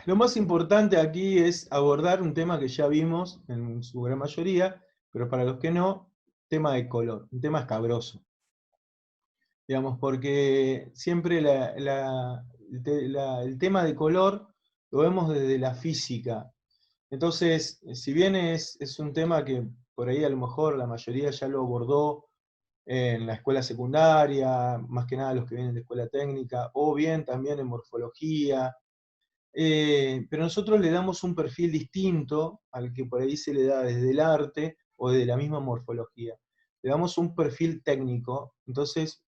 Lo más importante aquí es abordar un tema que ya vimos en su gran mayoría, pero para los que no, tema de color, un tema escabroso. Digamos, porque siempre el tema de color lo vemos desde la física. Entonces, si bien es un tema que por ahí a lo mejor la mayoría ya lo abordó en la escuela secundaria, más que nada los que vienen de escuela técnica, o bien también en morfología, pero nosotros le damos un perfil distinto al que por ahí se le da desde el arte o desde la misma morfología. Le damos un perfil técnico. Entonces,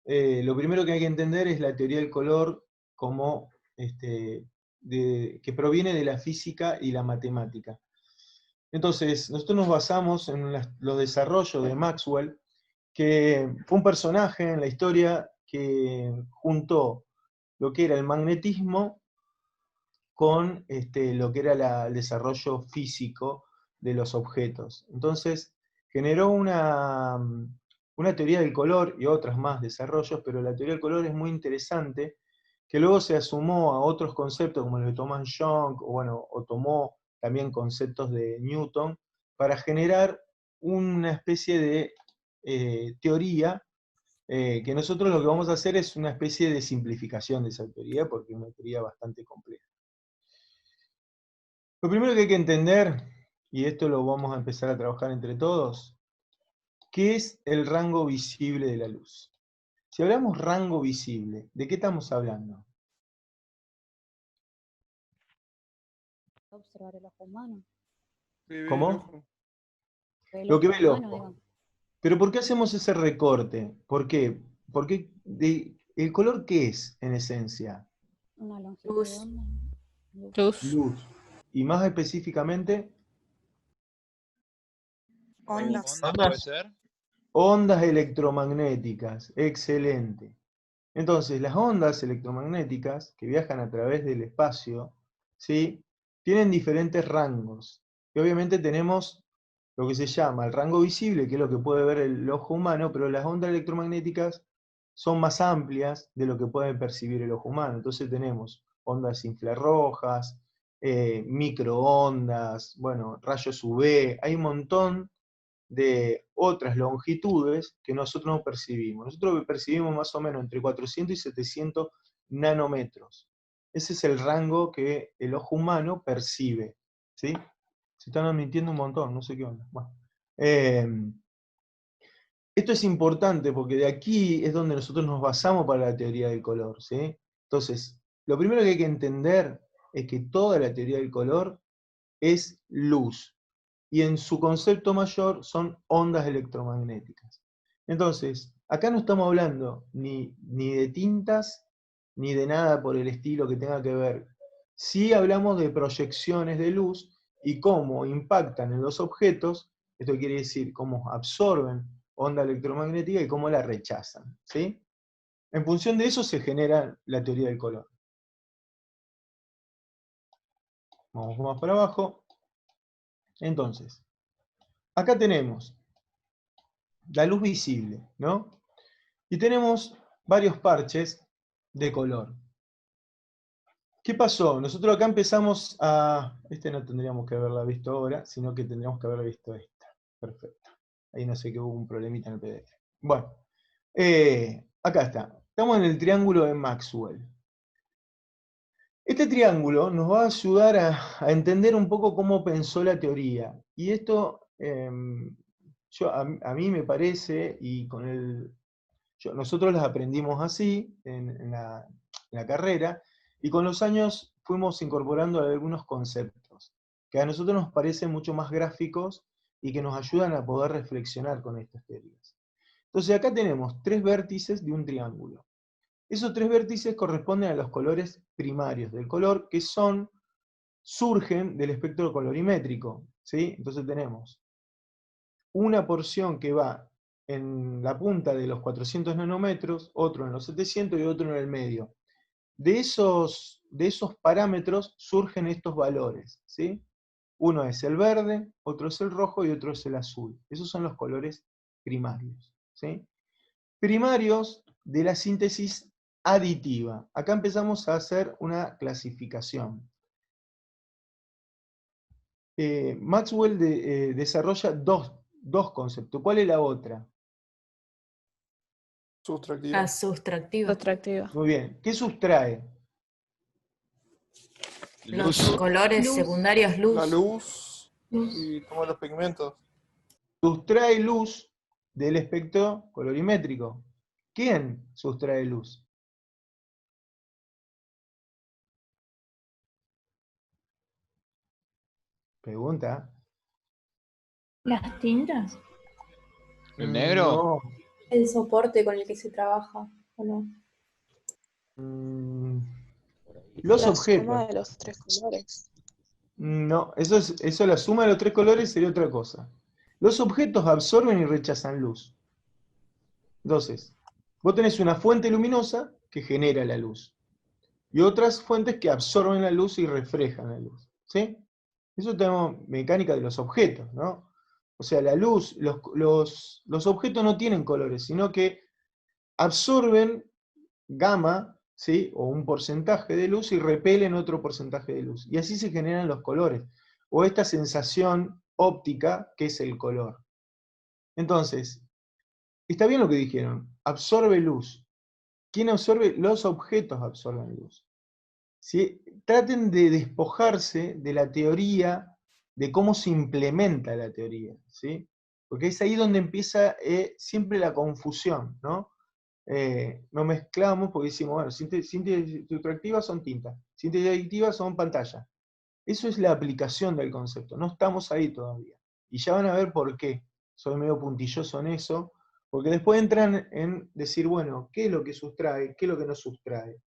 lo primero que hay que entender es la teoría del color como que proviene de la física y la matemática. Entonces, nosotros nos basamos en los desarrollos de Maxwell, que fue un personaje en la historia que juntó lo que era el magnetismo con lo que era el desarrollo físico de los objetos. Entonces, generó una teoría del color y otras más desarrollos, pero la teoría del color es muy interesante, que luego se asumó a otros conceptos como el de Thomas Young, o tomó también conceptos de Newton, para generar una especie de teoría que nosotros lo que vamos a hacer es una especie de simplificación de esa teoría, porque es una teoría bastante compleja. Lo primero que hay que entender, y esto lo vamos a empezar a trabajar entre todos, ¿qué es el rango visible de la luz? Si hablamos rango visible, ¿de qué estamos hablando? Observar el ojo humano. Sí, ve el ¿Cómo? ojo. El Lo que ojo ve el humano, ojo. digamos. Pero ¿por qué hacemos ese recorte? ¿Por qué? Porque ¿el color qué es en esencia? Una longitud de Luz. onda. Luz. Luz. Luz. Y más específicamente, Ondas. Ondas puede ser. ondas electromagnéticas. Excelente. Entonces, las ondas electromagnéticas que viajan a través del espacio, ¿sí?, tienen diferentes rangos. Y obviamente tenemos lo que se llama el rango visible, que es lo que puede ver el ojo humano, pero las ondas electromagnéticas son más amplias de lo que puede percibir el ojo humano. Entonces tenemos ondas infrarrojas, microondas, bueno, rayos UV, hay un montón de otras longitudes que nosotros no percibimos. Nosotros percibimos más o menos entre 400 y 700 nanómetros. Ese es el rango que el ojo humano percibe. ¿Sí? Se están admitiendo un montón, no sé qué onda. Bueno. Esto es importante porque de aquí es donde nosotros nos basamos para la teoría del color. ¿Sí? Entonces, lo primero que hay que entender es que toda la teoría del color es luz, y en su concepto mayor son ondas electromagnéticas. Entonces, acá no estamos hablando ni de tintas, ni de nada por el estilo que tenga que ver. Sí hablamos de proyecciones de luz y cómo impactan en los objetos, esto quiere decir cómo absorben onda electromagnética y cómo la rechazan. ¿Sí? En función de eso se genera la teoría del color. Vamos más para abajo. Entonces, acá tenemos la luz visible, ¿no? Y tenemos varios parches de color. ¿Qué pasó? Nosotros acá empezamos a... no tendríamos que haberla visto ahora, sino que tendríamos que haber visto esta. Perfecto. Ahí no sé que hubo un problemita en el PDF. Bueno, acá está. Estamos en el triángulo de Maxwell. Este triángulo nos va a ayudar a entender un poco cómo pensó la teoría. Y esto, a mí me parece, y nosotros las aprendimos así en la carrera, y con los años fuimos incorporando algunos conceptos que a nosotros nos parecen mucho más gráficos y que nos ayudan a poder reflexionar con estas teorías. Entonces acá tenemos tres vértices de un triángulo. Esos tres vértices corresponden a los colores primarios del color, que surgen del espectro colorimétrico. ¿Sí? Entonces tenemos una porción que va en la punta de los 400 nanómetros, otro en los 700 y otro en el medio. De esos parámetros surgen estos valores. ¿Sí? Uno es el verde, otro es el rojo y otro es el azul. Esos son los colores primarios. ¿Sí? Primarios de la síntesis aditiva. Acá empezamos a hacer una clasificación. Maxwell desarrolla dos conceptos. ¿Cuál es la otra? Sustractiva. La sustractiva. Sustractiva. Muy bien. ¿Qué sustrae? Los Luz. colores Luz. secundarios, La luz. luz y toma los pigmentos. Sustrae luz del espectro colorimétrico. ¿Quién sustrae luz? Pregunta. Las tintas, ¿El negro? No. el soporte con el que se trabaja, ¿o no? Los La objetos. suma de los tres colores. No, eso la suma de los tres colores sería otra cosa. Los objetos absorben y rechazan luz. Entonces, vos tenés una fuente luminosa que genera la luz. Y otras fuentes que absorben la luz y reflejan la luz. ¿Sí? Eso tenemos mecánica de los objetos, ¿no? O sea, la luz, los objetos no tienen colores, sino que absorben gamma, ¿sí? O un porcentaje de luz y repelen otro porcentaje de luz. Y así se generan los colores, o esta sensación óptica que es el color. Entonces, está bien lo que dijeron, absorbe luz. ¿Quién absorbe? Los objetos absorben luz. ¿Sí? Traten de despojarse de la teoría, de cómo se implementa la teoría, ¿sí? Porque es ahí donde empieza siempre la confusión, ¿no? Nos mezclamos porque decimos, bueno, síntesis sustractiva son tinta, síntesis aditiva son pantalla. Eso es la aplicación del concepto, no estamos ahí todavía. Y ya van a ver por qué. Soy medio puntilloso en eso, porque después entran en decir, bueno, ¿qué es lo que sustrae? ¿Qué es lo que no sustrae?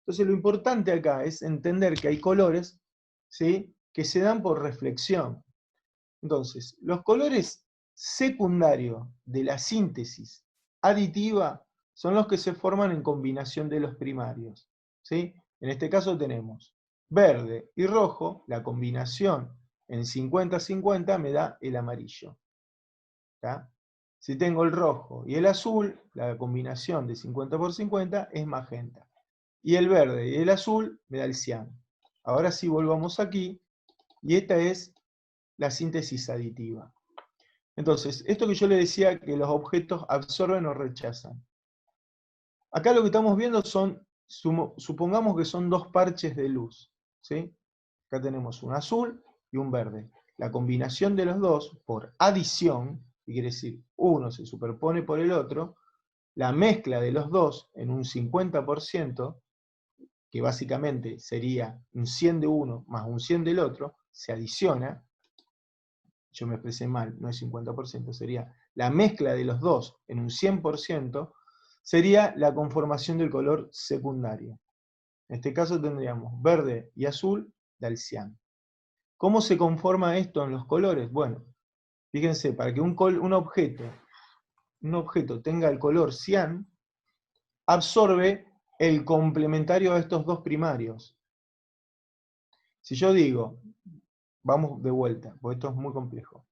Entonces lo importante acá es entender que hay colores, ¿sí?, que se dan por reflexión. Entonces, los colores secundarios de la síntesis aditiva son los que se forman en combinación de los primarios, ¿sí? En este caso tenemos verde y rojo, la combinación en 50-50 me da el amarillo. ¿Tá? Si tengo el rojo y el azul, la combinación de 50 por 50 es magenta. Y el verde y el azul me da el cian. Ahora sí volvamos aquí, y esta es la síntesis aditiva. Entonces, esto que yo le decía que los objetos absorben o rechazan. Acá lo que estamos viendo son, supongamos que son dos parches de luz, ¿sí? Acá tenemos un azul y un verde. La combinación de los dos, por adición, que quiere decir uno se superpone por el otro, la mezcla de los dos en un 50%, que básicamente sería un 100 de uno más un 100 del otro, se adiciona. Yo me expresé mal, no es 50%, sería la mezcla de los dos en un 100%, sería la conformación del color secundario. En este caso tendríamos verde y azul del cian. ¿Cómo se conforma esto en los colores? Bueno, fíjense, para que un objeto tenga el color cian, absorbe el complementario a estos dos primarios. Si yo digo, vamos de vuelta, porque esto es muy complejo.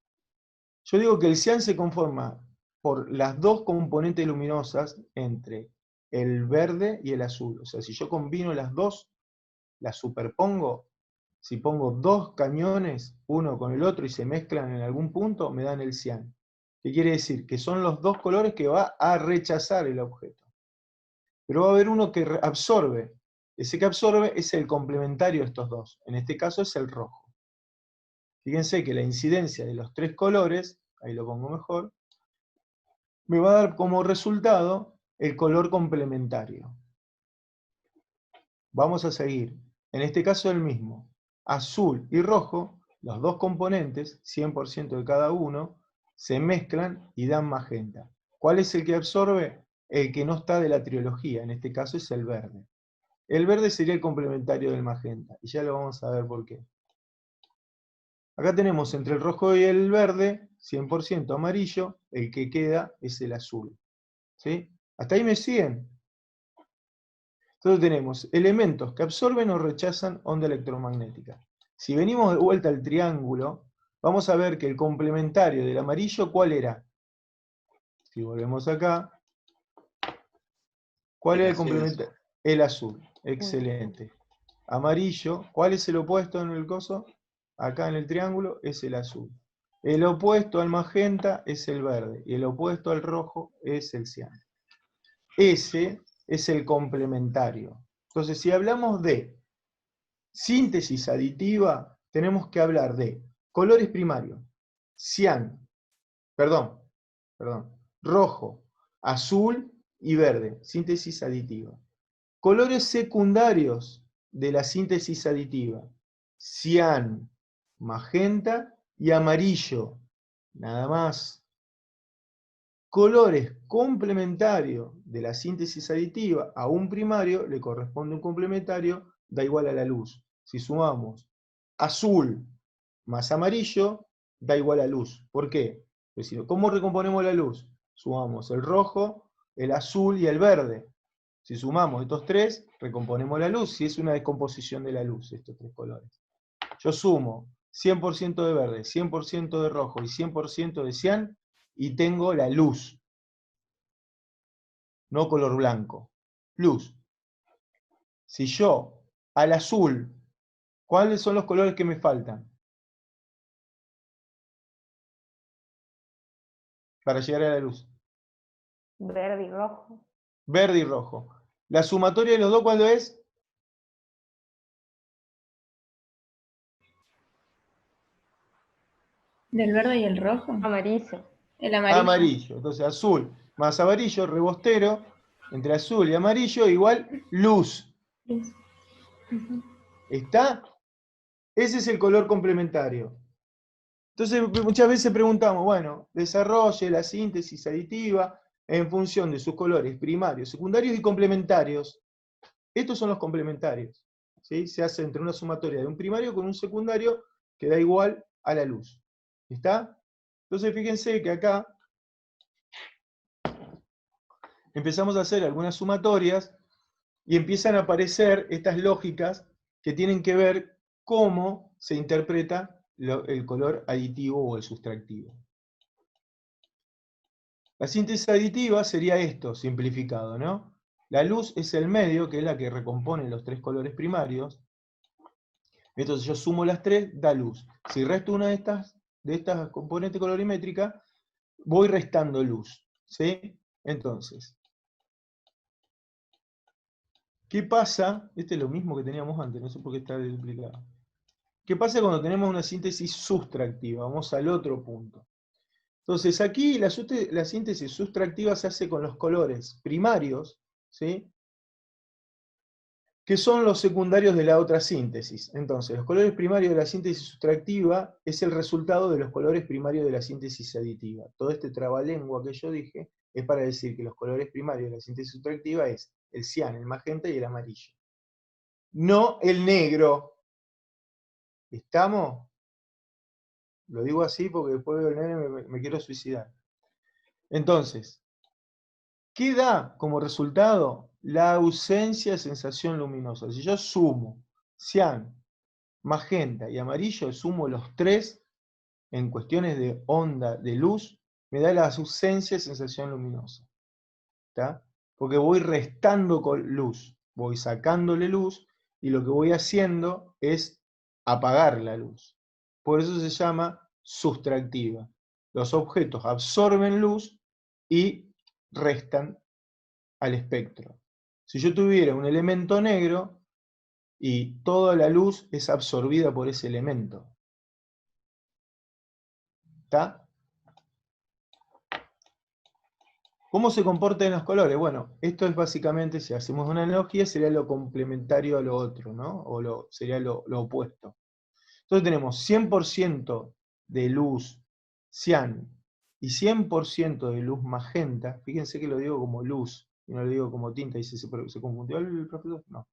Yo digo que el cian se conforma por las dos componentes luminosas entre el verde y el azul. O sea, si yo combino las dos, las superpongo, si pongo dos cañones, uno con el otro, y se mezclan en algún punto, me dan el cian. ¿Qué quiere decir? Que son los dos colores que va a rechazar el objeto. Pero va a haber uno que absorbe. Ese que absorbe es el complementario de estos dos. En este caso es el rojo. Fíjense que la incidencia de los tres colores, ahí lo pongo mejor, me va a dar como resultado el color complementario. Vamos a seguir. En este caso el mismo. Azul y rojo, los dos componentes, 100% de cada uno, se mezclan y dan magenta. ¿Cuál es el que absorbe? El que no está de la trilogía, en este caso es el verde. El verde sería el complementario del magenta, y ya lo vamos a ver por qué. Acá tenemos entre el rojo y el verde, 100% amarillo, el que queda es el azul. ¿Sí? ¿Hasta ahí me siguen? Entonces tenemos elementos que absorben o rechazan onda electromagnética. Si venimos de vuelta al triángulo, vamos a ver que el complementario del amarillo, ¿cuál era? Si volvemos acá, ¿cuál era el complementario? El azul. Excelente. Amarillo, ¿cuál es el opuesto en el coso? acá en el triángulo, es el azul. El opuesto al magenta es el verde, y el opuesto al rojo es el cian. Ese es el complementario. Entonces, si hablamos de síntesis aditiva, tenemos que hablar de colores primarios, cian, rojo, azul y verde, síntesis aditiva. Colores secundarios de la síntesis aditiva, cian, magenta y amarillo, nada más. Colores complementarios de la síntesis aditiva a un primario le corresponde un complementario, da igual a la luz. Si sumamos azul más amarillo, da igual a luz. ¿Por qué? Es decir, ¿cómo recomponemos la luz? Sumamos el rojo, el azul y el verde. Si sumamos estos tres, recomponemos la luz, si es una descomposición de la luz, estos tres colores. Yo sumo 100% de verde, 100% de rojo y 100% de cian, y tengo la luz. No color blanco. Luz. Si yo, al azul, ¿cuáles son los colores que me faltan para llegar a la luz? Verde y rojo. Verde y rojo. La sumatoria de los dos, ¿cuál es? ¿Del verde y el rojo? Amarillo. El amarillo. Amarillo. Entonces azul más amarillo, rebostero, entre azul y amarillo, igual luz. Luz. Ujú. ¿Está? Ese es el color complementario. Entonces muchas veces preguntamos, bueno, desarrolle la síntesis aditiva en función de sus colores primarios, secundarios y complementarios. Estos son los complementarios. ¿Sí? Se hace entre una sumatoria de un primario con un secundario que da igual a la luz. ¿Está? Entonces fíjense que acá empezamos a hacer algunas sumatorias y empiezan a aparecer estas lógicas que tienen que ver cómo se interpreta el color aditivo o el sustractivo. La síntesis aditiva sería esto, simplificado, ¿no? La luz es el medio, que es la que recompone los tres colores primarios. Entonces yo sumo las tres, da luz. Si resto una de estas componentes colorimétricas, voy restando luz. ¿Sí? Entonces, ¿qué pasa? Este es lo mismo que teníamos antes, no sé por qué está duplicado. ¿Qué pasa cuando tenemos una síntesis sustractiva? Vamos al otro punto. Entonces aquí la síntesis sustractiva se hace con los colores primarios, ¿sí? Que son los secundarios de la otra síntesis. Entonces, los colores primarios de la síntesis sustractiva es el resultado de los colores primarios de la síntesis aditiva. Todo este trabalengua que yo dije es para decir que los colores primarios de la síntesis sustractiva es el cian, el magenta y el amarillo. No el negro. ¿Estamos? Lo digo así porque después veo el negro y me quiero suicidar. Entonces, ¿qué da como resultado? La ausencia de sensación luminosa. Si yo sumo cian, magenta y amarillo, sumo los tres en cuestiones de onda de luz, me da la ausencia de sensación luminosa. ¿Está? Porque voy restando con luz, voy sacándole luz, y lo que voy haciendo es apagar la luz. Por eso se llama sustractiva. Los objetos absorben luz y restan al espectro. Si yo tuviera un elemento negro y toda la luz es absorbida por ese elemento. ¿Está? ¿Cómo se comportan los colores? Bueno, esto es básicamente, si hacemos una analogía, sería lo complementario a lo otro, ¿no? O sería lo opuesto. Entonces tenemos 100% de luz cian y 100% de luz magenta. Fíjense que lo digo como luz, y no lo digo como tinta. ¿Y se confundió el profesor? No.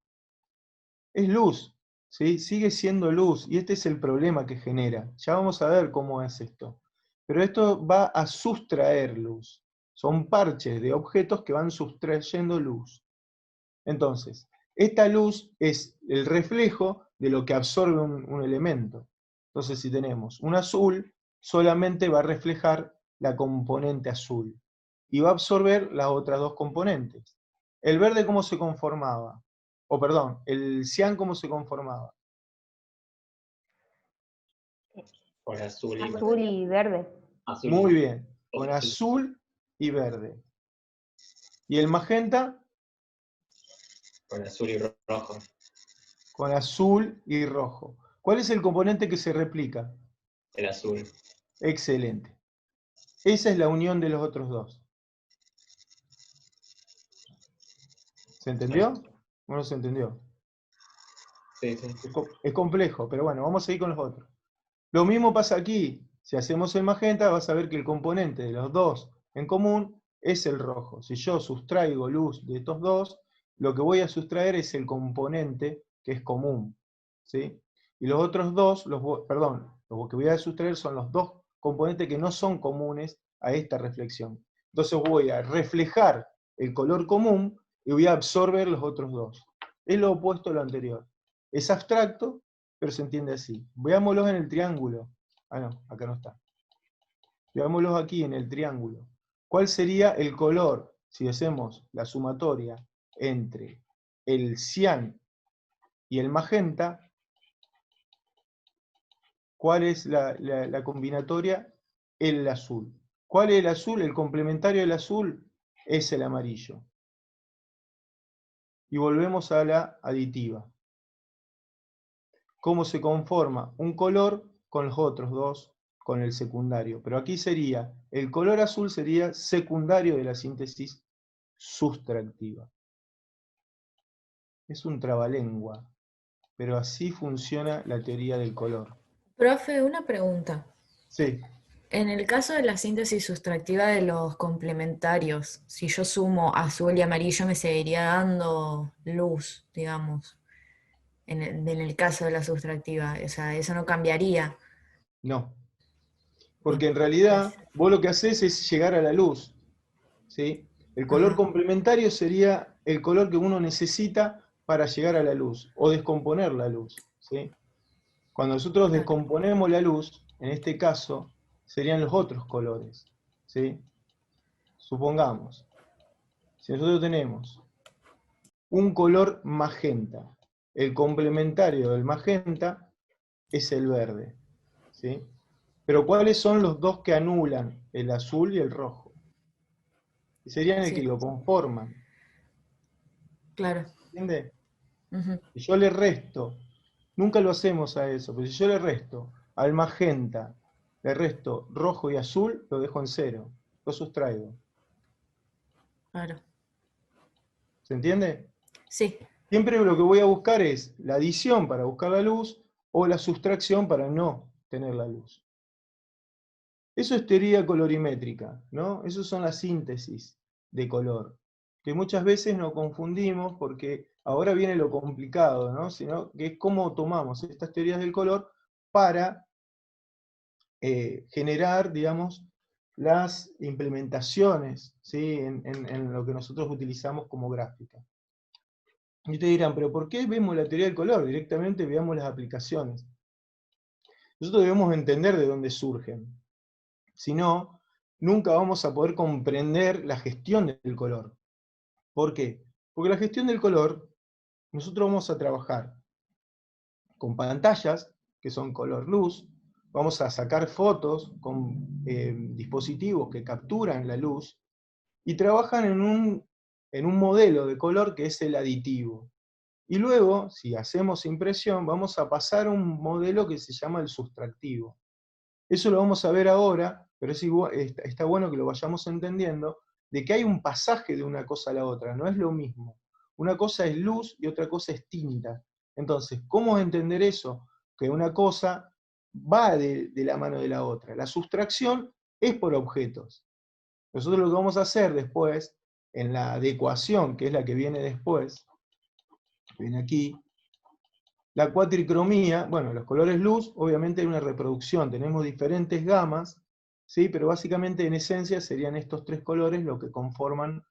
Es luz, ¿sí? Sigue siendo luz, y este es el problema que genera. Ya vamos a ver cómo es esto. Pero esto va a sustraer luz. Son parches de objetos que van sustrayendo luz. Entonces, esta luz es el reflejo de lo que absorbe un elemento. Entonces, si tenemos un azul, solamente va a reflejar la componente azul, y va a absorber las otras dos componentes. ¿El verde cómo se conformaba? O perdón, el cian cómo se conformaba. Con azul y Azul y verde. azul. Muy bien. Con Azul. azul y verde. ¿Y el magenta? Con azul y rojo. Con azul y rojo. ¿Cuál es el componente que se replica? El azul. Excelente. Esa es la unión de los otros dos. ¿Se entendió? ¿O no se entendió? Sí, sí. Es complejo, pero bueno, vamos a ir con los otros. Lo mismo pasa aquí. Si hacemos el magenta, vas a ver que el componente de los dos en común es el rojo. Si yo sustraigo luz de estos dos, lo que voy a sustraer es el componente que es común, ¿sí? Y los otros dos, perdón, lo que voy a sustraer son los dos componentes que no son comunes a esta reflexión. Entonces voy a reflejar el color común y voy a absorber los otros dos. Es lo opuesto a lo anterior. Es abstracto, pero se entiende así. Veámoslos en el triángulo. Ah, no, acá no está. Veámoslos aquí en el triángulo. ¿Cuál sería el color si hacemos la sumatoria entre el cian y el magenta? ¿Cuál es la combinatoria? El azul. ¿Cuál es el azul? El complementario del azul es el amarillo. Y volvemos a la aditiva. ¿Cómo se conforma un color con los otros dos, con el secundario? Pero aquí sería, el color azul sería secundario de la síntesis sustractiva. Es un trabalengua, pero así funciona la teoría del color. Profe, una pregunta. Sí, En el caso de la síntesis sustractiva de los complementarios, si yo sumo azul y amarillo me seguiría dando luz, digamos, en el caso de la sustractiva. O sea, eso no cambiaría. no. Porque en realidad vos lo que haces es llegar a la luz, ¿sí? El color Ajá. complementario sería el color que uno necesita para llegar a la luz, o descomponer la luz, ¿sí? Cuando nosotros Claro. descomponemos la luz, en este caso, serían los otros colores, ¿sí? Supongamos, si nosotros tenemos un color magenta, el complementario del magenta es el verde, ¿sí? Pero ¿cuáles son los dos que anulan? El azul y el rojo. Y serían el que Sí, lo conforman, claro. ¿entiende? Ujú. Si yo le resto, nunca lo hacemos a eso, pero si yo le resto al magenta, le resto rojo y azul, lo dejo en cero, lo sustraigo. Claro. ¿Se entiende? Sí, Siempre lo que voy a buscar es la adición para buscar la luz o la sustracción para no tener la luz. Eso es teoría colorimétrica, ¿no? Eso son las síntesis de color, que muchas veces nos confundimos porque ahora viene lo complicado, ¿no? Sino que es cómo tomamos estas teorías del color para generar, digamos, las implementaciones, ¿sí? en lo que nosotros utilizamos como gráfica. Y ustedes dirán, pero ¿por qué vemos la teoría del color? Directamente veamos las aplicaciones. Nosotros debemos entender de dónde surgen. Si no, nunca vamos a poder comprender la gestión del color. ¿Por qué? Porque la gestión del color, nosotros vamos a trabajar con pantallas, que son color luz, vamos a sacar fotos con dispositivos que capturan la luz, y trabajan en un modelo de color que es el aditivo. Y luego, si hacemos impresión, vamos a pasar a un modelo que se llama el sustractivo. Eso lo vamos a ver ahora, pero está bueno que lo vayamos entendiendo, de que hay un pasaje de una cosa a la otra, no es lo mismo. Una cosa es luz y otra cosa es tinta. Entonces, ¿cómo entender eso? Que una cosa va de la mano de la otra. La sustracción es por objetos. Nosotros lo que vamos a hacer después, en la adecuación, que es la que viene después, viene aquí, la cuatricromía, bueno, los colores luz, obviamente hay una reproducción, tenemos diferentes gamas, ¿sí? Pero básicamente en esencia serían estos tres colores lo que conforman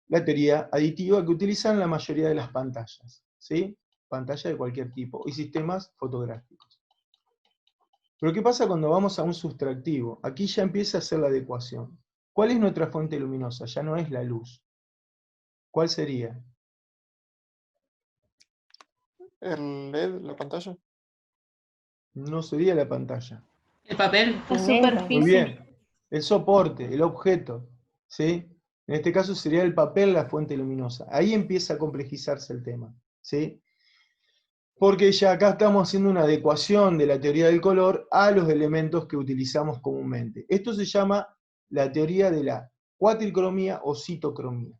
la teoría aditiva que utilizan la mayoría de las pantallas, ¿sí? Pantalla de cualquier tipo, y sistemas fotográficos. Pero ¿qué pasa cuando vamos a un sustractivo? Aquí ya empieza a hacer la adecuación. ¿Cuál es nuestra fuente luminosa? Ya no es la luz. ¿Cuál sería? El LED, la pantalla. No sería la pantalla. El papel, la Negro. Muy superficie. bien. El soporte, el objeto, ¿sí? En este caso sería el papel la fuente luminosa. Ahí empieza a complejizarse el tema, ¿sí? Porque ya acá estamos haciendo una adecuación de la teoría del color a los elementos que utilizamos comúnmente. Esto se llama la teoría de la cuatricromía o citocromía.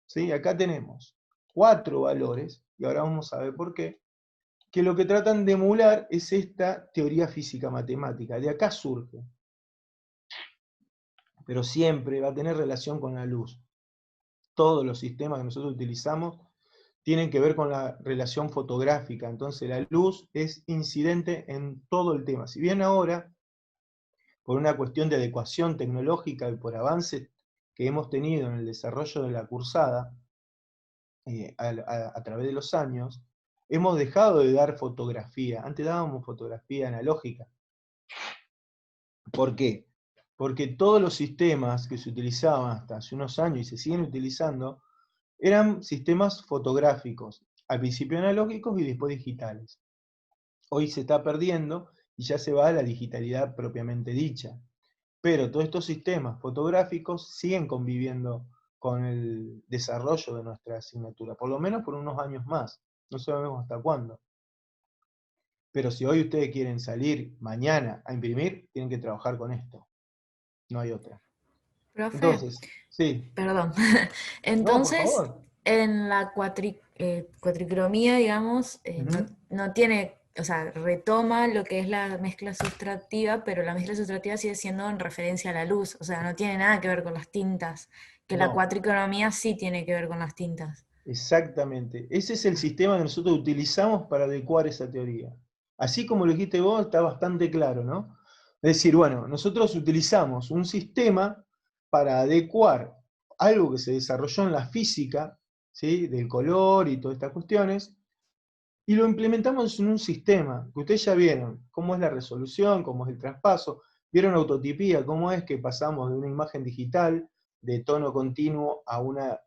¿Sí? Acá tenemos 4 valores, y ahora vamos a ver por qué, que lo que tratan de emular es esta teoría física matemática. De acá surge. Pero siempre va a tener relación con la luz. Todos los sistemas que nosotros utilizamos tienen que ver con la relación fotográfica, entonces la luz es incidente en todo el tema. Si bien ahora, por una cuestión de adecuación tecnológica y por avances que hemos tenido en el desarrollo de la cursada, a través de los años, hemos dejado de dar fotografía. Antes dábamos fotografía analógica. ¿Por qué? Porque todos los sistemas que se utilizaban hasta hace unos años y se siguen utilizando, eran sistemas fotográficos, al principio analógicos y después digitales. Hoy se está perdiendo y ya se va a la digitalidad propiamente dicha. Pero todos estos sistemas fotográficos siguen conviviendo con el desarrollo de nuestra asignatura, por lo menos por unos años más, no sabemos hasta cuándo. Pero si hoy ustedes quieren salir mañana a imprimir, tienen que trabajar con esto, no hay otra. Profe, Entonces, sí. perdón. No, por Entonces, favor. en la cuatricromía, digamos, Ujú. no tiene, o sea, retoma lo que es la mezcla sustractiva, pero la mezcla sustractiva sigue siendo en referencia a la luz, o sea, no tiene nada que ver con las tintas, que la No. cuatricromía sí tiene que ver con las tintas. Exactamente. Ese es el sistema que nosotros utilizamos para adecuar esa teoría. Así como lo dijiste vos, está bastante claro, ¿no? Es decir, bueno, nosotros utilizamos un sistema para adecuar algo que se desarrolló en la física, ¿sí? Del color y todas estas cuestiones, y lo implementamos en un sistema, que ustedes ya vieron, cómo es la resolución, cómo es el traspaso, vieron autotipía, cómo es que pasamos de una imagen digital de tono continuo a una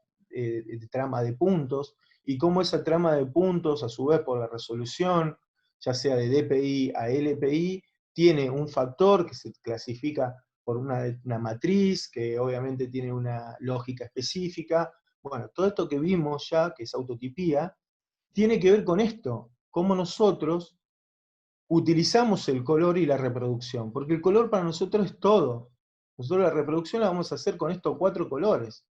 trama de puntos, y cómo esa trama de puntos, a su vez por la resolución, ya sea de DPI a LPI, tiene un factor que se clasifica por una matriz, que obviamente tiene una lógica específica. Bueno, todo esto que vimos ya, que es autotipía, tiene que ver con esto, cómo nosotros utilizamos el color y la reproducción, porque el color para nosotros es todo. Nosotros la reproducción la vamos a hacer con estos 4 colores,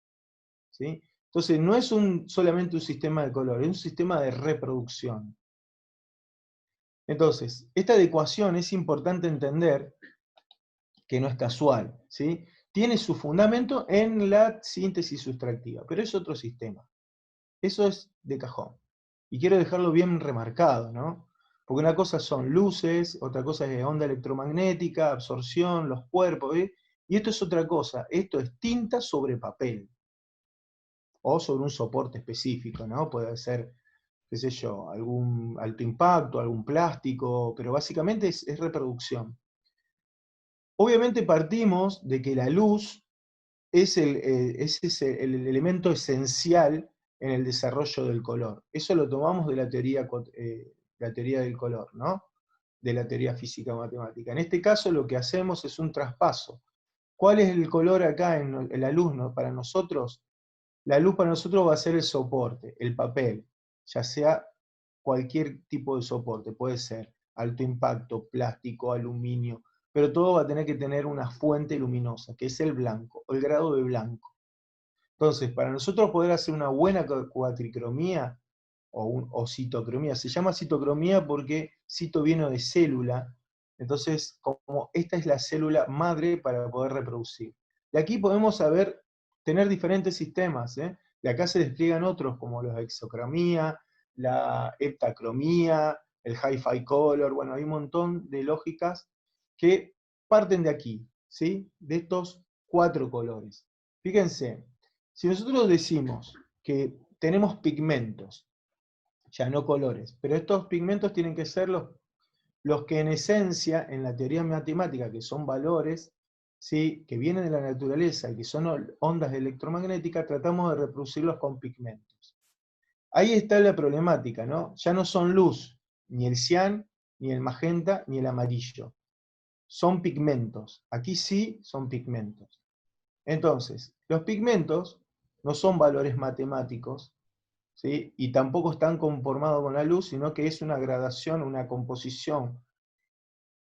¿sí? Entonces no es solamente un sistema de color, es un sistema de reproducción. Entonces, esta adecuación es importante entender que no es casual, ¿sí? Tiene su fundamento en la síntesis sustractiva, pero es otro sistema. Eso es de cajón. Y quiero dejarlo bien remarcado, ¿no? Porque una cosa son luces, otra cosa es onda electromagnética, absorción, los cuerpos, ¿eh? Y esto es otra cosa, esto es tinta sobre papel, o sobre un soporte específico, ¿no? Puede ser, qué sé yo, algún alto impacto, algún plástico, pero básicamente es reproducción. Obviamente partimos de que la luz es el elemento esencial en el desarrollo del color. Eso lo tomamos de la teoría del color, ¿no? De la teoría física matemática. En este caso lo que hacemos es un traspaso. ¿Cuál es el color acá en la luz, ¿no? Para nosotros? La luz para nosotros va a ser el soporte, el papel, ya sea cualquier tipo de soporte, puede ser alto impacto, plástico, aluminio, pero todo va a tener que tener una fuente luminosa, que es el blanco, o el grado de blanco. Entonces, para nosotros poder hacer una buena cuatricromía, o citocromía, se llama citocromía porque cito viene de célula, entonces como esta es la célula madre para poder reproducir. De aquí podemos tener diferentes sistemas, ¿eh? De acá se despliegan otros como la hexocromía, la heptacromía, el hi-fi color, bueno, hay un montón de lógicas que parten de aquí, ¿sí? De estos 4 colores. Fíjense, si nosotros decimos que tenemos pigmentos, ya no colores, pero estos pigmentos tienen que ser los que en esencia, en la teoría matemática, que son valores, ¿sí? Que vienen de la naturaleza y que son ondas electromagnéticas, tratamos de reproducirlos con pigmentos. Ahí está la problemática, ¿no? Ya no son luz, ni el cian, ni el magenta, ni el amarillo. son pigmentos. Aquí sí son pigmentos. Entonces, los pigmentos no son valores matemáticos, ¿sí? Y tampoco están conformados con la luz, sino que es una gradación, una composición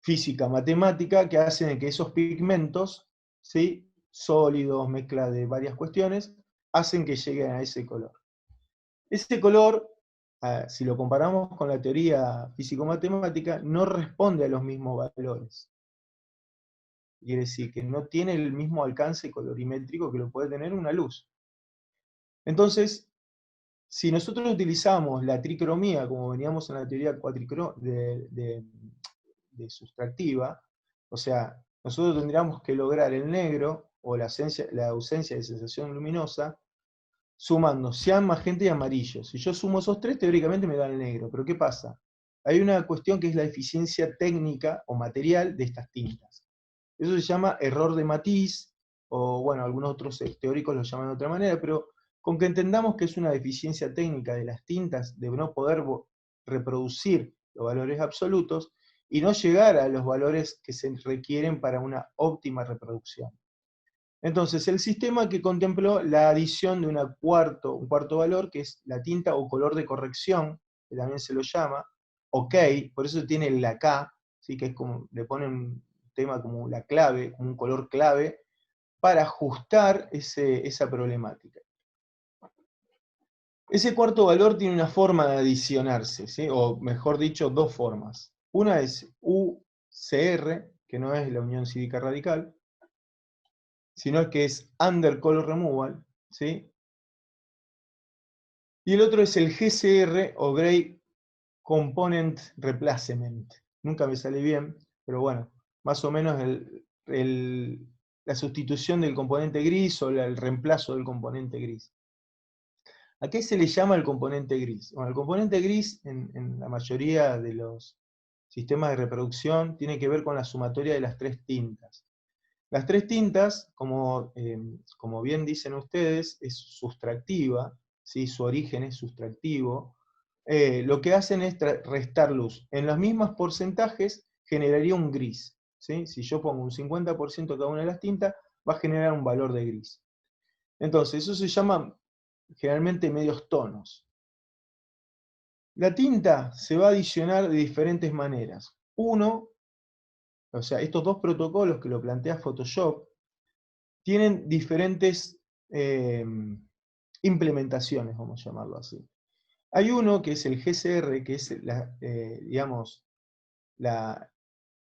física, matemática, que hacen que esos pigmentos, ¿sí? Sólidos, mezcla de varias cuestiones, hacen que lleguen a ese color. Ese color, si lo comparamos con la teoría físico-matemática, no responde a los mismos valores. Quiere decir que no tiene el mismo alcance colorimétrico que lo puede tener una luz. Entonces, si nosotros utilizamos la tricromía, como veníamos en la teoría de sustractiva, o sea, nosotros tendríamos que lograr el negro, o la ausencia de sensación luminosa, sumando cian, magenta y amarillo. Si yo sumo esos tres, teóricamente me da el negro. Pero ¿qué pasa? Hay una cuestión que es la eficiencia técnica o material de estas tintas. Eso se llama error de matiz, o bueno, algunos otros teóricos lo llaman de otra manera, pero con que entendamos que es una deficiencia técnica de las tintas, de no poder reproducir los valores absolutos, y no llegar a los valores que se requieren para una óptima reproducción. Entonces, el sistema que contempló la adición de un cuarto valor, que es la tinta o color de corrección, que también se lo llama, OK, por eso tiene la K, ¿sí? Que es como, le ponen un tema como la clave, como un color clave, para ajustar esa problemática. Ese cuarto valor tiene una forma de adicionarse, ¿sí? O mejor dicho, dos formas. Una es UCR, que no es la unión cívica radical, sino que es Under Color Removal, ¿sí? Y el otro es el GCR, o Gray Component Replacement. Nunca me sale bien, pero bueno, más o menos la sustitución del componente gris o el reemplazo del componente gris. ¿A qué se le llama el componente gris? Bueno, el componente gris, en la mayoría de los sistemas de reproducción, tiene que ver con la sumatoria de las tres tintas. Las tres tintas, como bien dicen ustedes, es sustractiva, ¿sí? Su origen es sustractivo. Lo que hacen es restar luz. En los mismos porcentajes generaría un gris, ¿sí? Si yo pongo un 50% cada una de las tintas, va a generar un valor de gris. Entonces, eso se llama generalmente medios tonos. La tinta se va a adicionar de diferentes maneras. Uno, o sea, estos dos protocolos que lo plantea Photoshop, tienen diferentes implementaciones, vamos a llamarlo así. Hay uno que es el GCR, que es digamos, la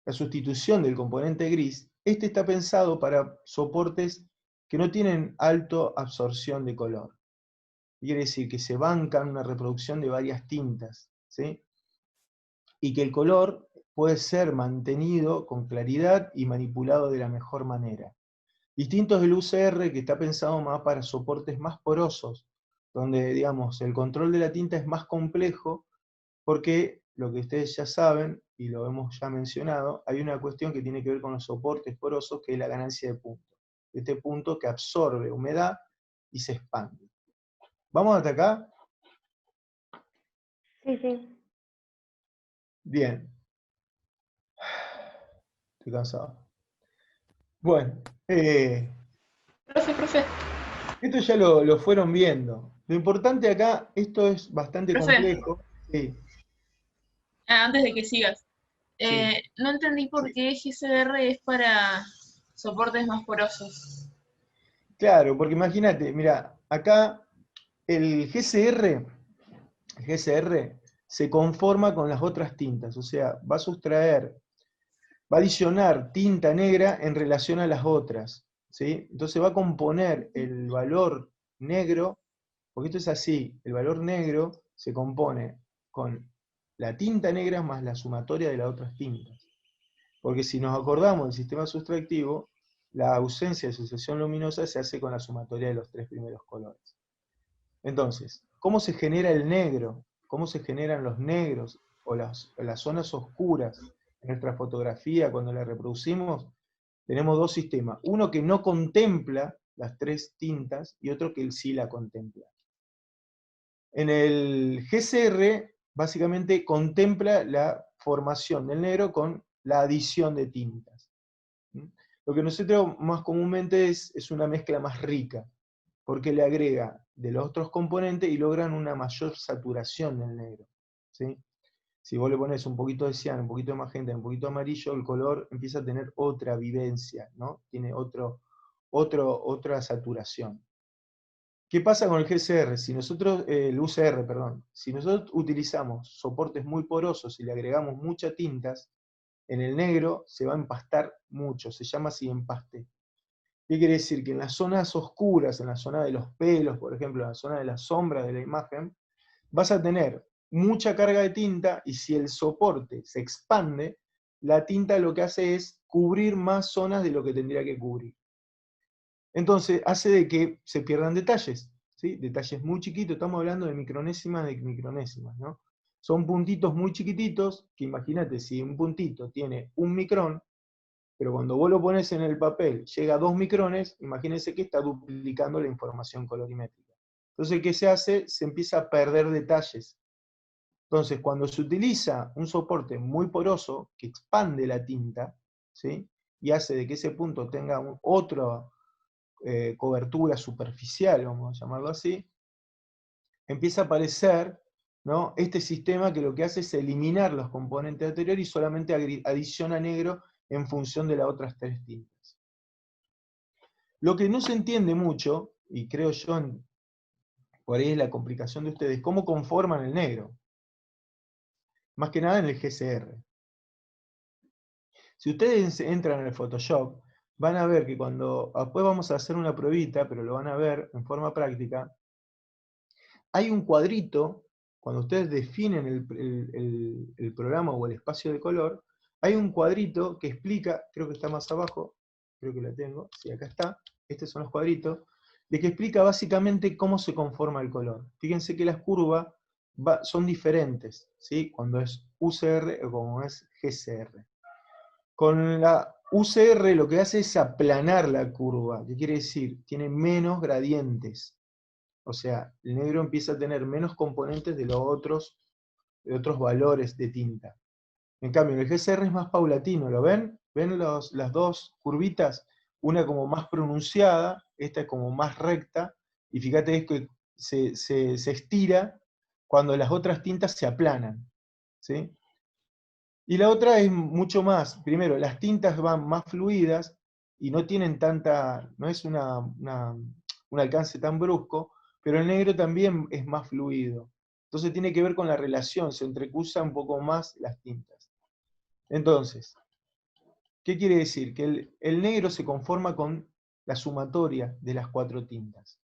sustitución del componente gris. Este está pensado para soportes que no tienen alta absorción de color. Quiere decir que se bancan una reproducción de varias tintas, ¿sí? Y que el color puede ser mantenido con claridad y manipulado de la mejor manera. Distinto es el UCR, que está pensado más para soportes más porosos, donde, digamos, el control de la tinta es más complejo, porque lo que ustedes ya saben, y lo hemos ya mencionado, hay una cuestión que tiene que ver con los soportes porosos, que es la ganancia de punto. Este punto que absorbe humedad y se expande. ¿Vamos hasta acá? Sí, sí. Bien. Estoy cansado. Bueno, Profe. esto ya lo fueron viendo. Lo importante acá, esto es bastante Profe. complejo. Sí, Antes de que sigas, sí. no entendí por qué GCR es para soportes más porosos. Claro, porque imagínate, mira, acá el GCR se conforma con las otras tintas, o sea, va a adicionar tinta negra en relación a las otras, ¿sí? Entonces va a componer el valor negro, porque esto es así, el valor negro se compone con la tinta negra más la sumatoria de las otras tintas. Porque si nos acordamos del sistema sustractivo, la ausencia de asociación luminosa se hace con la sumatoria de los tres primeros colores. Entonces, ¿cómo se genera el negro? ¿Cómo se generan los negros o las zonas oscuras en nuestra fotografía cuando la reproducimos? Tenemos dos sistemas. Uno que no contempla las tres tintas y otro que sí la contempla. En el GCR, básicamente contempla la formación del negro con la adición de tintas. Lo que nosotros más comúnmente es una mezcla más rica, porque le agrega de los otros componentes y logran una mayor saturación del negro, ¿sí? Si vos le pones un poquito de cian, un poquito de magenta, un poquito de amarillo, el color empieza a tener otra vivencia, ¿no? Tiene otra saturación. ¿Qué pasa con el GCR? Si nosotros, el UCR, perdón, si nosotros utilizamos soportes muy porosos y le agregamos muchas tintas, en el negro se va a empastar mucho, se llama así empaste. ¿Qué quiere decir? Que en las zonas oscuras, en la zona de los pelos, por ejemplo, en la zona de la sombra de la imagen, vas a tener mucha carga de tinta y si el soporte se expande, la tinta lo que hace es cubrir más zonas de lo que tendría que cubrir. Entonces hace de que se pierdan detalles, ¿sí? Detalles muy chiquitos, estamos hablando de micronésimas, ¿no? Son puntitos muy chiquititos, que imagínate, si un puntito tiene 1 micrón, pero cuando vos lo pones en el papel llega a 2 micrones, imagínense que está duplicando la información colorimétrica. Entonces, ¿qué se hace? Se empieza a perder detalles. Entonces, cuando se utiliza un soporte muy poroso, que expande la tinta, ¿sí? Y hace de que ese punto tenga otra cobertura superficial, vamos a llamarlo así, empieza a aparecer, ¿no? Este sistema que lo que hace es eliminar los componentes anteriores y solamente adiciona negro en función de las otras 3 tintas. Lo que no se entiende mucho, y creo yo, por ahí es la complicación de ustedes, ¿cómo conforman el negro? Más que nada en el GCR. Si ustedes entran en el Photoshop, van a ver que cuando, después vamos a hacer una pruebita, pero lo van a ver en forma práctica, hay un cuadrito, cuando ustedes definen el programa o el espacio de color, hay un cuadrito que explica, creo que está más abajo, creo que la tengo, sí, acá está, estos son los cuadritos, de que explica básicamente cómo se conforma el color. Fíjense que las curvas son diferentes, ¿sí? Cuando es UCR o como es GCR. Con la UCR lo que hace es aplanar la curva. ¿Qué quiere decir? Tiene menos gradientes. O sea, el negro empieza a tener menos componentes de otros valores de tinta. En cambio, el GCR es más paulatino, ¿lo ven? ¿Ven las dos curvitas? Una como más pronunciada, esta es como más recta, y fíjate es que se estira cuando las otras tintas se aplanan, ¿sí? Y la otra es mucho más, primero, las tintas van más fluidas y no tienen no es un alcance tan brusco, pero el negro también es más fluido. Entonces tiene que ver con la relación, se entrecruzan un poco más las tintas. Entonces, ¿qué quiere decir? Que el negro se conforma con la sumatoria de las 4 tintas.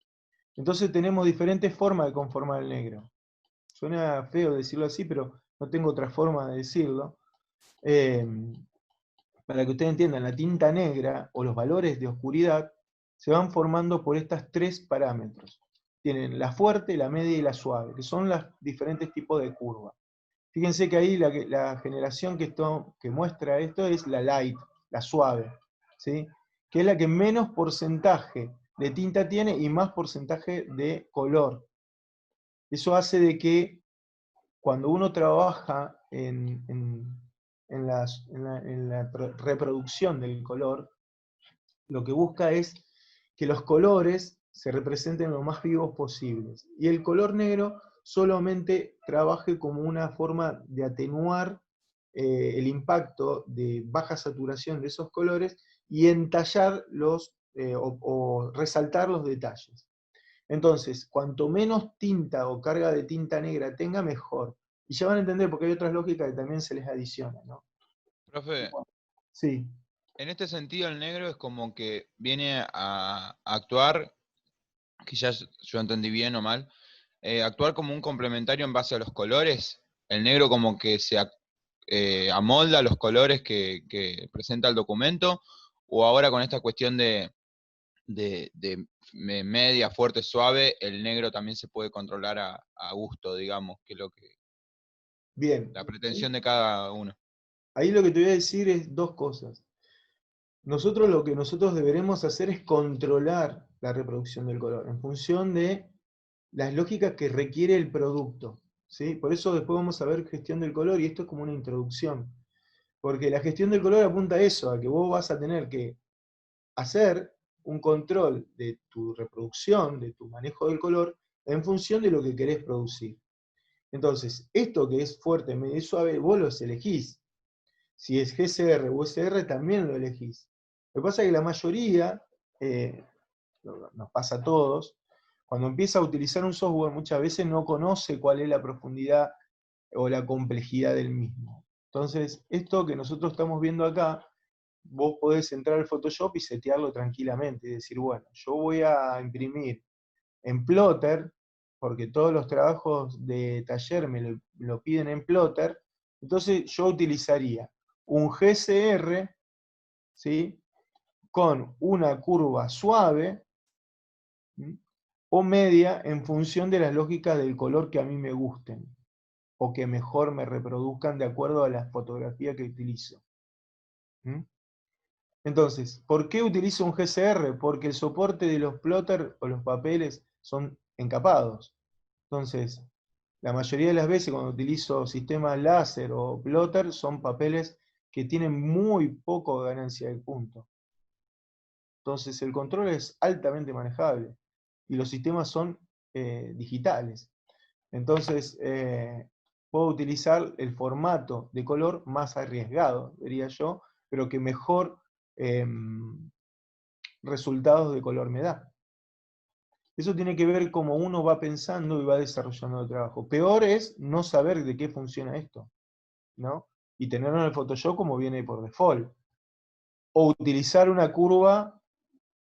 Entonces tenemos diferentes formas de conformar el negro. Suena feo decirlo así, pero no tengo otra forma de decirlo. Para que ustedes entiendan, la tinta negra o los valores de oscuridad se van formando por estos 3 parámetros. Tienen la fuerte, la media y la suave, que son los diferentes tipos de curva. Fíjense que ahí la generación que muestra esto es la light, la suave, ¿sí? Que es la que menos porcentaje de tinta tiene y más porcentaje de color. Eso hace de que cuando uno trabaja en la reproducción del color, lo que busca es que los colores se representen lo más vivos posibles. Y el color negro solamente trabaje como una forma de atenuar el impacto de baja saturación de esos colores y entallar o resaltar los detalles. Entonces, cuanto menos tinta o carga de tinta negra tenga, mejor. Y ya van a entender porque hay otras lógicas que también se les adiciona, ¿no? Profe, Sí. en este sentido el negro es como que viene a actuar, quizás yo entendí bien o mal, actuar como un complementario en base a los colores. El negro como que se amolda los colores que presenta el documento, o ahora con esta cuestión de media, fuerte, suave, el negro también se puede controlar a gusto, digamos, que es lo que Bien. la pretensión de cada uno. Ahí lo que te voy a decir es 2 cosas. Lo que nosotros deberemos hacer es controlar la reproducción del color en función de las lógicas que requiere el producto, ¿sí? Por eso después vamos a ver gestión del color, y esto es como una introducción. Porque la gestión del color apunta a eso, a que vos vas a tener que hacer un control de tu reproducción, de tu manejo del color, en función de lo que querés producir. Entonces, esto que es fuerte, medio y suave, vos los elegís. Si es GCR o USR, también lo elegís. Lo que pasa es que la mayoría, nos pasa a todos, cuando empieza a utilizar un software muchas veces no conoce cuál es la profundidad o la complejidad del mismo. Entonces, esto que nosotros estamos viendo acá, vos podés entrar al Photoshop y setearlo tranquilamente, y decir, bueno, yo voy a imprimir en Plotter, porque todos los trabajos de taller me lo piden en Plotter, entonces yo utilizaría un GCR, ¿sí?, con una curva suave, ¿sí?, o media en función de las lógicas del color que a mí me gusten, o que mejor me reproduzcan de acuerdo a la fotografía que utilizo. ¿Mm? Entonces, ¿por qué utilizo un GCR? Porque el soporte de los plotters o los papeles son encapados. Entonces, la mayoría de las veces cuando utilizo sistemas láser o plotter son papeles que tienen muy poco ganancia de punto. Entonces el control es altamente manejable y los sistemas son digitales. Entonces puedo utilizar el formato de color más arriesgado, diría yo, pero que mejor resultados de color me da. Eso tiene que ver cómo uno va pensando y va desarrollando el trabajo. Peor es no saber de qué funciona esto, ¿no? Y tenerlo en el Photoshop como viene por default. O utilizar una curva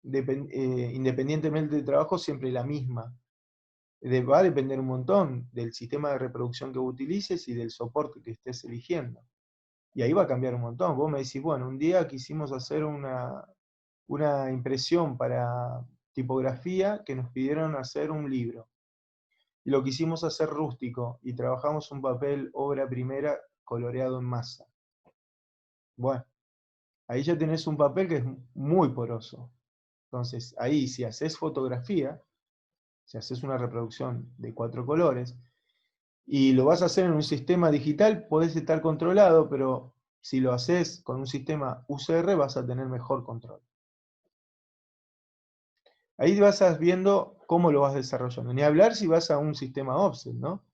independientemente del trabajo, siempre la misma. Va a depender un montón del sistema de reproducción que utilices y del soporte que estés eligiendo. Y ahí va a cambiar un montón. Vos me decís, bueno, un día quisimos hacer una impresión para tipografía que nos pidieron hacer un libro. Y lo quisimos hacer rústico y trabajamos un papel obra primera coloreado en masa. Bueno, ahí ya tenés un papel que es muy poroso. Entonces, ahí si haces fotografía, si haces una reproducción de 4 colores, y lo vas a hacer en un sistema digital, podés estar controlado, pero si lo haces con un sistema UCR vas a tener mejor control. Ahí vas viendo cómo lo vas desarrollando. Ni hablar si vas a un sistema offset, ¿no?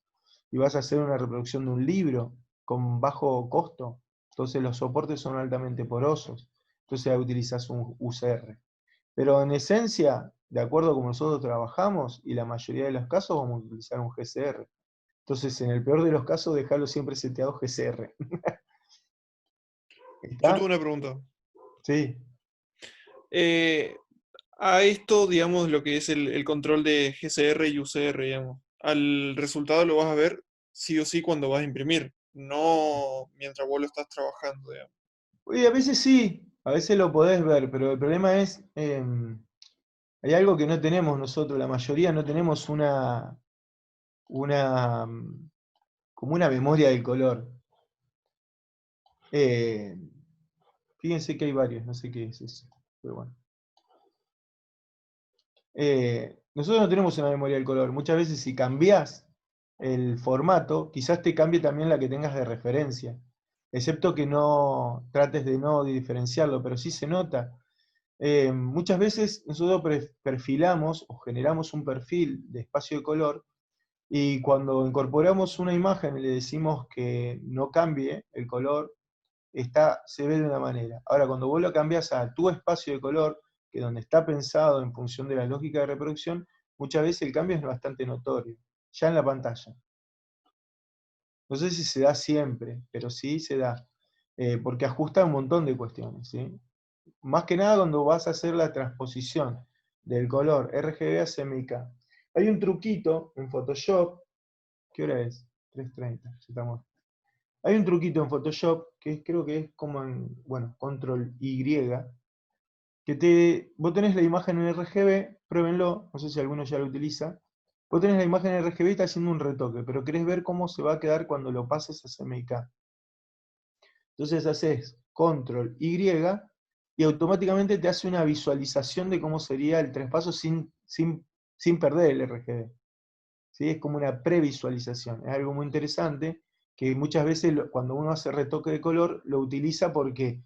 Y vas a hacer una reproducción de un libro con bajo costo. Entonces los soportes son altamente porosos. Entonces ahí utilizas un UCR. Pero en esencia, de acuerdo a como nosotros trabajamos, y la mayoría de los casos vamos a utilizar un GCR. Entonces, en el peor de los casos, dejarlo siempre seteado GCR. Yo ¿Está? tengo una pregunta. Sí. A esto, digamos, lo que es el control de GCR y UCR, digamos, al resultado lo vas a ver sí o sí cuando vas a imprimir, no mientras vos lo estás trabajando, digamos. Oye, a veces sí, a veces lo podés ver, pero el problema es, hay algo que no tenemos nosotros, la mayoría no tenemos como una memoria del color. Fíjense que hay varios, no sé qué es eso, pero bueno. Nosotros no tenemos una memoria del color. Muchas veces si cambiás el formato, quizás te cambie también la que tengas de referencia. Excepto que no trates de no diferenciarlo, pero sí se nota. Muchas veces nosotros perfilamos o generamos un perfil de espacio de color y cuando incorporamos una imagen y le decimos que no cambie el color, se ve de una manera. Ahora, cuando vos lo cambiás a tu espacio de color, que donde está pensado en función de la lógica de reproducción, muchas veces el cambio es bastante notorio, ya en la pantalla. No sé si se da siempre, pero sí se da, porque ajusta un montón de cuestiones, ¿sí? Más que nada cuando vas a hacer la transposición del color RGB a CMYK. Hay un truquito en Photoshop, ¿qué hora es? 3:30, ya estamos. Hay un truquito en Photoshop, que creo que es como en, bueno, Control Y, que vos tenés la imagen en RGB, pruébenlo, no sé si alguno ya lo utiliza. Vos tenés la imagen en RGB y está haciendo un retoque, pero querés ver cómo se va a quedar cuando lo pases a CMYK. Entonces haces Control Y y automáticamente te hace una visualización de cómo sería el traspaso sin perder el RGB. ¿Sí? Es como una previsualización, es algo muy interesante que muchas veces cuando uno hace retoque de color lo utiliza porque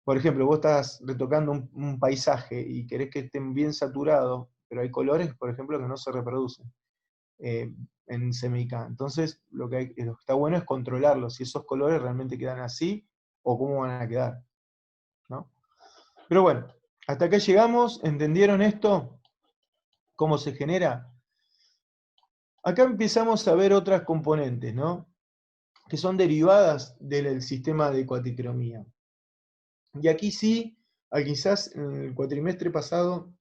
por ejemplo, vos estás retocando un paisaje y querés que estén bien saturados, pero hay colores, por ejemplo, que no se reproducen en CMYK. Entonces, lo que está bueno es controlarlos, si esos colores realmente quedan así o cómo van a quedar, ¿no? Pero bueno, hasta acá llegamos, ¿entendieron esto? ¿Cómo se genera? Acá empezamos a ver otras componentes, ¿no? Que son derivadas del sistema de cuaticromía. Y aquí sí, quizás en el cuatrimestre pasado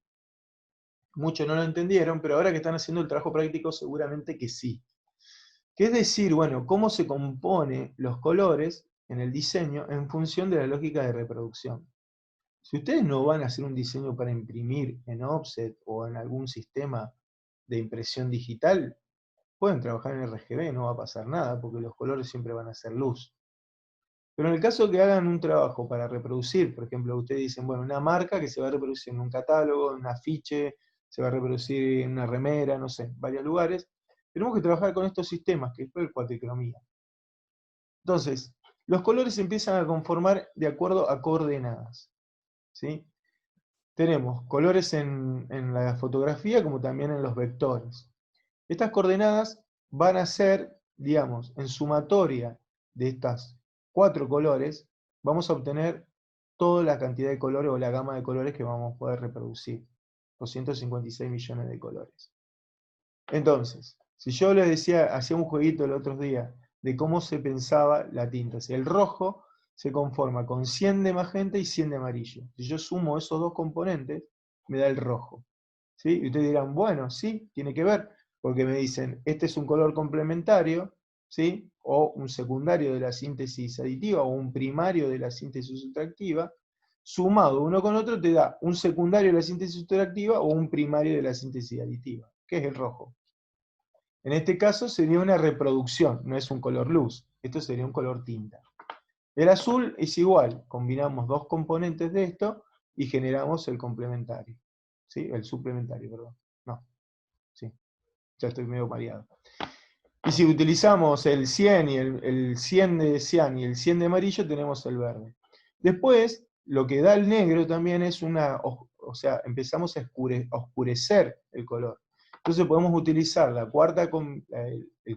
muchos no lo entendieron, pero ahora que están haciendo el trabajo práctico seguramente que sí. Que es decir, bueno, cómo se componen los colores en el diseño en función de la lógica de reproducción. Si ustedes no van a hacer un diseño para imprimir en offset o en algún sistema de impresión digital, pueden trabajar en RGB, no va a pasar nada, porque los colores siempre van a ser luz. Pero en el caso que hagan un trabajo para reproducir, por ejemplo, ustedes dicen, bueno, una marca que se va a reproducir en un catálogo, en un afiche, se va a reproducir en una remera, no sé, en varios lugares, tenemos que trabajar con estos sistemas, que es el cuaticromía. Entonces, los colores se empiezan a conformar de acuerdo a coordenadas, ¿sí? Tenemos colores en la fotografía como también en los vectores. Estas coordenadas van a ser, digamos, en sumatoria de estas 4 colores, vamos a obtener toda la cantidad de colores o la gama de colores que vamos a poder reproducir. 256 millones de colores. Entonces, si yo les decía, hacía un jueguito el otro día de cómo se pensaba la tinta. Si el rojo se conforma con 100 de magenta y 100 de amarillo. Si yo sumo esos dos componentes, me da el rojo. ¿Sí? Y ustedes dirán, bueno, sí, tiene que ver, porque me dicen, este es un color complementario, ¿sí? O un secundario de la síntesis aditiva, o un primario de la síntesis sustractiva, sumado uno con otro te da un secundario de la síntesis sustractiva o un primario de la síntesis aditiva, que es el rojo. En este caso sería una reproducción, no es un color luz, esto sería un color tinta. El azul es igual, combinamos dos componentes de esto y generamos el complementario. ¿Sí? El suplementario, perdón. No, sí, ya estoy medio mareado. Y si utilizamos el 100 y el 100 de cian y el 100 de amarillo, tenemos el verde. Después, lo que da el negro también es o sea, empezamos a oscurecer el color. Entonces podemos utilizar el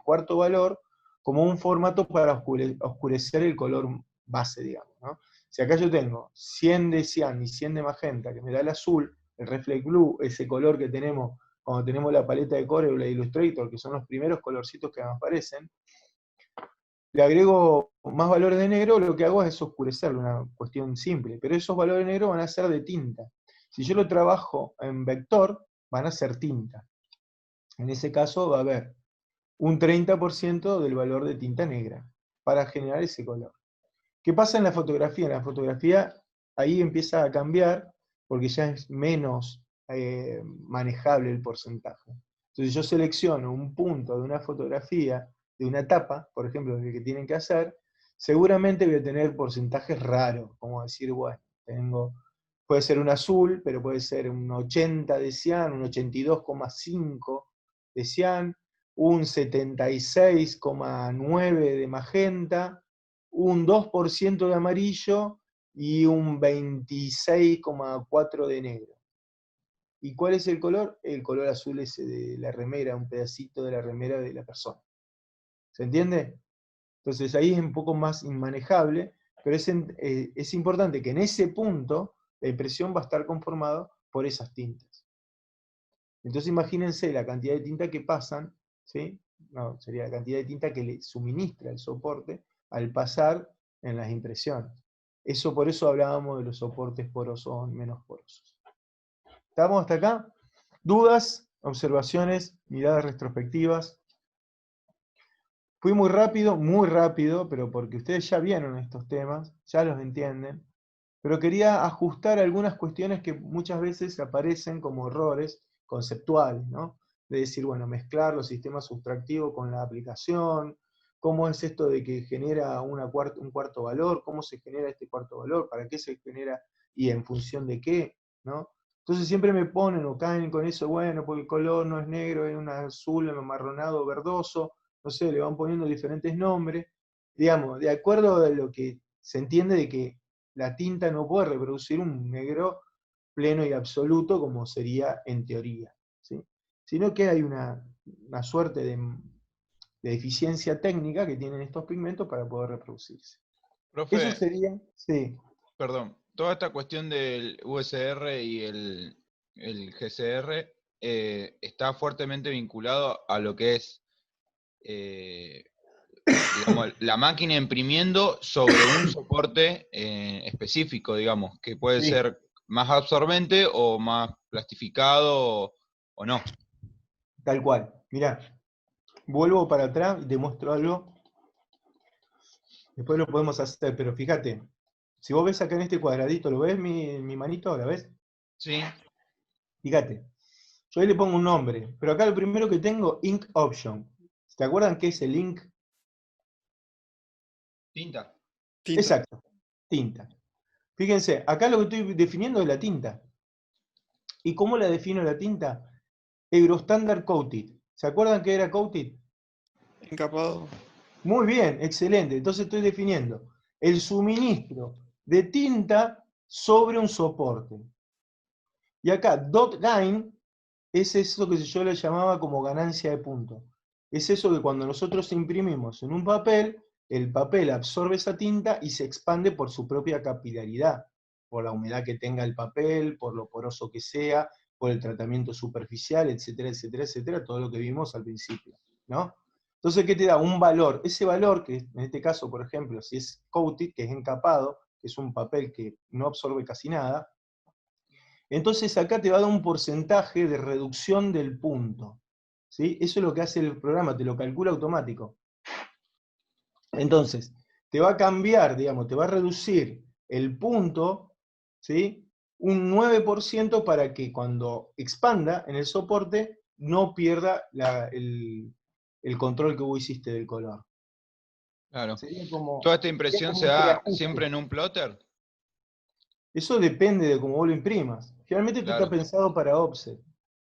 cuarto valor como un formato para oscurecer el color base, digamos, ¿no? Si acá yo tengo 100 de cian y 100 de magenta, que me da el azul, el reflect blue, ese color que tenemos cuando tenemos la paleta de Corel o la Illustrator, que son los primeros colorcitos que me aparecen, le agrego más valores de negro, lo que hago es oscurecerlo, una cuestión simple, pero esos valores de negro van a ser de tinta. Si yo lo trabajo en vector, van a ser tinta. En ese caso va a haber un 30% del valor de tinta negra para generar ese color. ¿Qué pasa en la fotografía? En la fotografía ahí empieza a cambiar porque ya es menos manejable el porcentaje. Entonces yo selecciono un punto de una fotografía, de una tapa, por ejemplo, el que tienen que hacer, seguramente voy a tener porcentajes raros, como decir, bueno, puede ser un azul, pero puede ser un 80 de cian, un 82,5 de cian, un 76,9 de magenta, un 2% de amarillo y un 26,4 de negro. ¿Y cuál es el color? El color azul es de la remera, un pedacito de la remera de la persona. ¿Se entiende? Entonces ahí es un poco más inmanejable, pero es importante que en ese punto la impresión va a estar conformada por esas tintas. Entonces imagínense la cantidad de tinta que pasan, ¿sí? No, sería la cantidad de tinta que le suministra el soporte al pasar en las impresiones. Por eso hablábamos de los soportes porosos o menos porosos. ¿Estamos hasta acá? ¿Dudas? ¿Observaciones? ¿Miradas retrospectivas? Fui muy rápido, pero porque ustedes ya vieron estos temas, ya los entienden, pero quería ajustar algunas cuestiones que muchas veces aparecen como errores conceptuales, ¿no? De decir, bueno, mezclar los sistemas sustractivos con la aplicación, cómo es esto de que genera un cuarto valor, cómo se genera este cuarto valor, para qué se genera y en función de qué, ¿no? Entonces siempre me ponen o caen con eso, bueno, porque el color no es negro, es un azul amarronado verdoso, no sé, le van poniendo diferentes nombres, digamos, de acuerdo a lo que se entiende de que la tinta no puede reproducir un negro pleno y absoluto como sería en teoría, ¿sí? Sino que hay una suerte de eficiencia técnica que tienen estos pigmentos para poder reproducirse. Eso Profe, sería, sí, perdón, toda esta cuestión del USR y el GCR está fuertemente vinculado a lo que es eh, digamos, la máquina imprimiendo sobre un soporte específico, digamos, que puede sí, ser más absorbente o más plastificado o no. tal cual. Mirá, vuelvo para atrás y te muestro algo. Después lo podemos hacer, pero fíjate, si vos ves acá en este cuadradito, ¿lo ves mi manito? ¿La ves? Sí, Fíjate, yo ahí le pongo un nombre, pero acá lo primero que tengo, Ink Option. ¿Se acuerdan qué es el ink? tinta. Tinta. Exacto, tinta. Fíjense, acá lo que estoy definiendo es la tinta. ¿Y cómo la defino la tinta? Eurostandard Coated. ¿Se acuerdan qué era Coated? Encapado. Muy bien, excelente. Entonces estoy definiendo el suministro de tinta sobre un soporte. Y acá, dot gain es eso que yo le llamaba como ganancia de punto. Es eso que cuando nosotros imprimimos en un papel, el papel absorbe esa tinta y se expande por su propia capilaridad, por la humedad que tenga el papel, por lo poroso que sea, por el tratamiento superficial, etcétera, etcétera, etcétera, todo lo que vimos al principio, ¿no? Entonces, ¿qué te da? Un valor. Ese valor, que en este caso, por ejemplo, si es coated, que es encapado, que es un papel que no absorbe casi nada, entonces acá te va a dar un porcentaje de reducción del punto, ¿sí? Eso es lo que hace el programa, te lo calcula automático. Entonces, te va a cambiar, digamos, te va a reducir el punto, ¿sí? Un 9% para que cuando expanda en el soporte no pierda el control que vos hiciste del color. Claro. Sería como, ¿Toda esta sería impresión como se un da preajuste. siempre en un plotter? Eso depende de cómo vos lo imprimas. Generalmente esto está Claro, pensado para offset,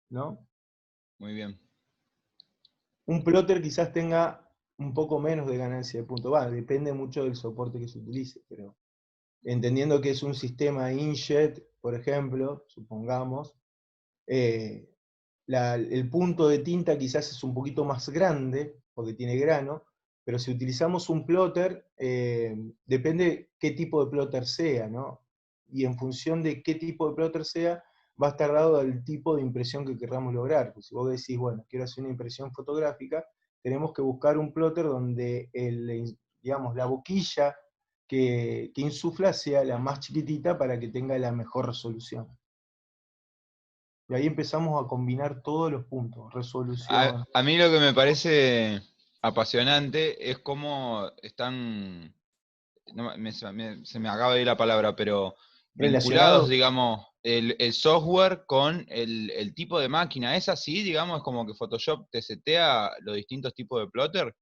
¿no? muy bien. Un plotter quizás tenga un poco menos de ganancia de punto. Va, depende mucho del soporte que se utilice, pero entendiendo que es un sistema inkjet, por ejemplo, supongamos, eh, el punto de tinta quizás es un poquito más grande, porque tiene grano, pero si utilizamos un plotter, depende qué tipo de plotter sea, ¿no? Y en función de qué tipo de plotter sea, va a estar dado el tipo de impresión que queramos lograr. Pues si vos decís, bueno, quiero hacer una impresión fotográfica, tenemos que buscar un plotter donde digamos, la boquilla que insufla sea la más chiquitita para que tenga la mejor resolución. Y ahí empezamos a combinar todos los puntos, resolución. A mí lo que me parece apasionante es cómo están, se me acaba de ir la palabra, pero vinculados, Relacionado, digamos, el software con el tipo de máquina. ¿Es así, digamos, como que Photoshop te setea los distintos tipos de plotter?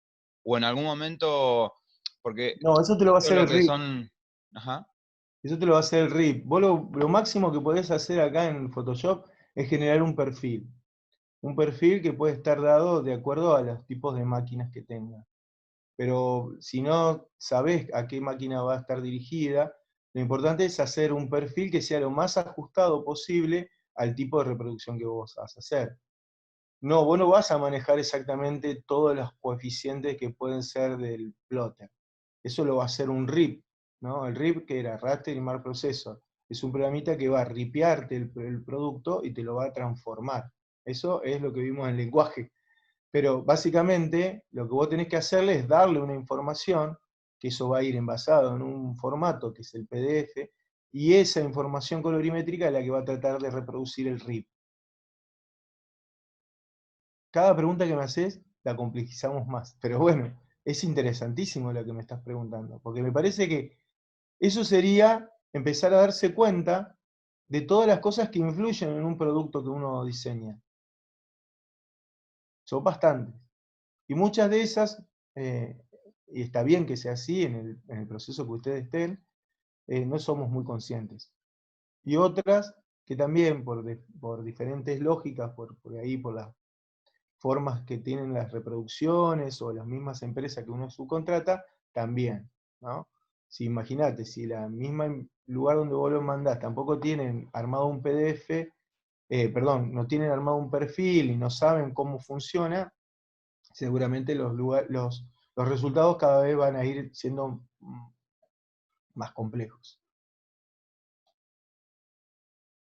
O en algún momento, porque no, eso te lo va a todo hacer lo el que RIP. son... Ajá, Eso te lo va a hacer el RIP. Vos lo máximo que podés hacer acá en Photoshop es generar un perfil. Un perfil que puede estar dado de acuerdo a los tipos de máquinas que tenga. Pero si no sabés a qué máquina va a estar dirigida, lo importante es hacer un perfil que sea lo más ajustado posible al tipo de reproducción que vos vas a hacer. No, vos no vas a manejar exactamente todos los coeficientes que pueden ser del plotter. Eso lo va a hacer un RIP, ¿no? El RIP, que era Raster Image Processor, es un programita que va a ripearte el producto y te lo va a transformar. Eso es lo que vimos en el lenguaje. Pero básicamente lo que vos tenés que hacerle es darle una información, que eso va a ir envasado en un formato que es el PDF, y esa información colorimétrica es la que va a tratar de reproducir el RIP. Cada pregunta que me haces la complejizamos más, pero bueno, es interesantísimo lo que me estás preguntando, porque me parece que eso sería empezar a darse cuenta de todas las cosas que influyen en un producto que uno diseña. Son bastantes. Y muchas de esas, y está bien que sea así en el proceso que ustedes estén, no somos muy conscientes. Y otras que también por diferentes lógicas, por ahí, por las formas que tienen las reproducciones o las mismas empresas que uno subcontrata, también, ¿no? si imagínate, si la misma lugar donde vos lo mandás tampoco tienen armado un PDF, perdón, no tienen armado un perfil y no saben cómo funciona, seguramente los resultados cada vez van a ir siendo más complejos.